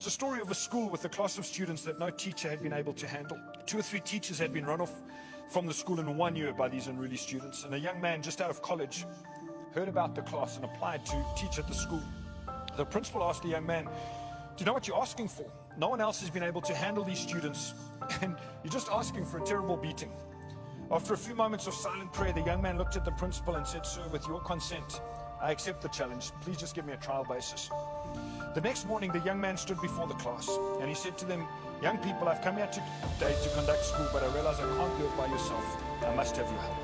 It's a story of a school with a class of students that no teacher had been able to handle. 2 or 3 teachers had been run off from the school in 1 year by these unruly students, and a young man just out of college heard about the class and applied to teach at the school. The principal asked the young man, "Do you know what you're asking for? No one else has been able to handle these students, and you're just asking for a terrible beating." After a few moments of silent prayer, the young man looked at the principal and said, "Sir, with your consent, I accept the challenge. Please just give me a trial basis." The next morning, the young man stood before the class and he said to them, "Young people, I've come here today to conduct school, but I realize I can't do it by yourself. I must have your help."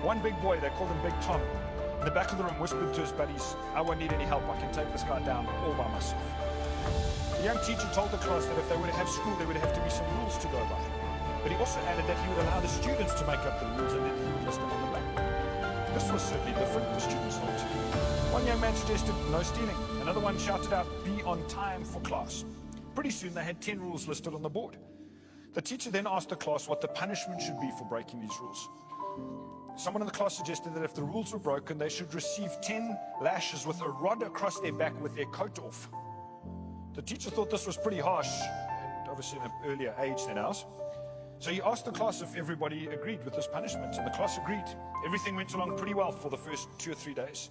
One big boy, they called him Big Tom, in the back of the room whispered to his buddies, "I won't need any help. I can take this guy down all by myself." The young teacher told the class that if they were to have school, there would have to be some rules to go by. But he also added that he would allow the students to make up the rules and then he would list them on the blackboard. This was certainly different, the students thought. One young man suggested no stealing. Another one shouted out, "Be on time for class." Pretty soon they had 10 rules listed on the board. The teacher then asked the class what the punishment should be for breaking these rules. Someone in the class suggested that if the rules were broken, they should receive 10 lashes with a rod across their back with their coat off. The teacher thought this was pretty harsh, and obviously at an earlier age than ours. So he asked the class if everybody agreed with this punishment, and the class agreed. Everything went along pretty well for the first 2 or 3 days.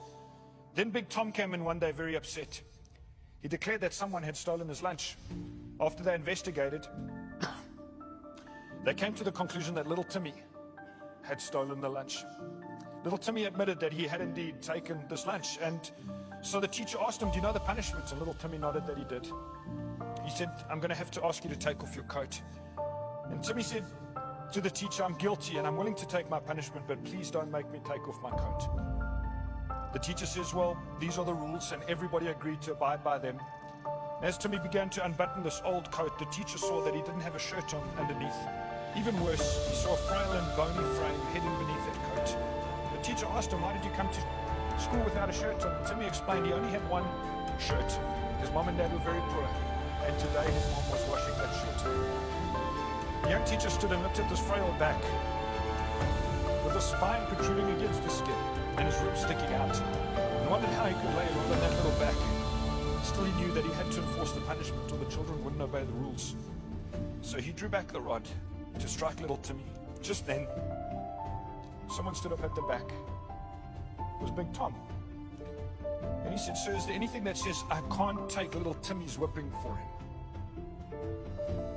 Then Big Tom came in one day very upset. He declared that someone had stolen his lunch. After they investigated, they came to the conclusion that little Timmy had stolen the lunch. Little Timmy admitted that he had indeed taken this lunch, and so the teacher asked him, "Do you know the punishment?" And little Timmy nodded that he did. He said, "I'm going to have to ask you to take off your coat." And Timmy said to the teacher, "I'm guilty and I'm willing to take my punishment, but please don't make me take off my coat." The teacher says, "Well, these are the rules," and everybody agreed to abide by them. As Timmy began to unbutton this old coat, the teacher saw that he didn't have a shirt on underneath. Even worse, he saw a frail and bony frame hidden beneath that coat. The teacher asked him, "Why did you come to school without a shirt on?" Timmy explained he only had one shirt. His mom and dad were very poor, and today his mom was washing that shirt. The young teacher stood and looked at this frail back, with the spine protruding against the skin and his ribs sticking out, and wondered how he could lay it on that little back. Still, he knew that he had to enforce the punishment or the children wouldn't obey the rules. So he drew back the rod to strike little Timmy. Just then, someone stood up at the back. It was Big Tom. And he said, "Sir, is there anything that says I can't take little Timmy's whipping for him?"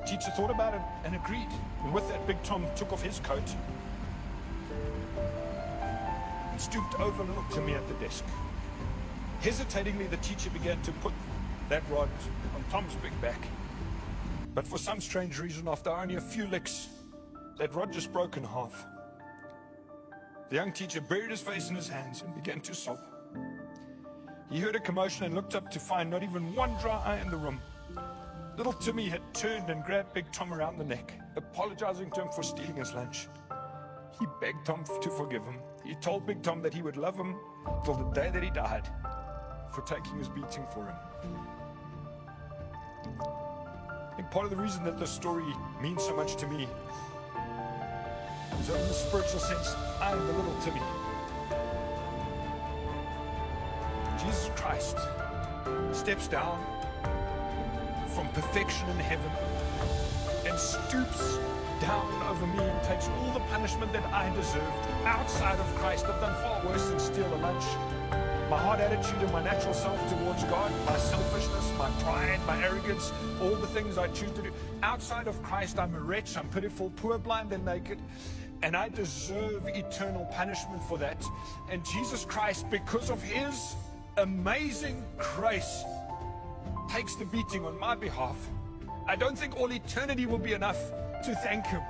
The teacher thought about it and agreed. And with that, Big Tom took off his coat and stooped over little Timmy at the desk. Hesitatingly, the teacher began to put that rod on Tom's big back. But for some strange reason, after only a few licks, that rod just broke in half. The young teacher buried his face in his hands and began to sob. He heard a commotion and looked up to find not even one dry eye in the room. Little Timmy had turned and grabbed Big Tom around the neck, apologizing to him for stealing his lunch. He begged Tom to forgive him. He told Big Tom that he would love him till the day that he died for taking his beating for him. I think part of the reason that this story means so much to me is that in the spiritual sense, I am the little Timmy. Jesus Christ steps down from perfection in heaven and stoops down over me and takes all the punishment that I deserved. Outside of Christ, I've done far worse than steal a lunch. My hard attitude and my natural self towards God, my selfishness, my pride, my arrogance, all the things I choose to do. Outside of Christ, I'm a wretch, I'm pitiful, poor, blind, and naked. And I deserve eternal punishment for that. And Jesus Christ, because of his amazing grace, takes the beating on my behalf. I don't think all eternity will be enough to thank him.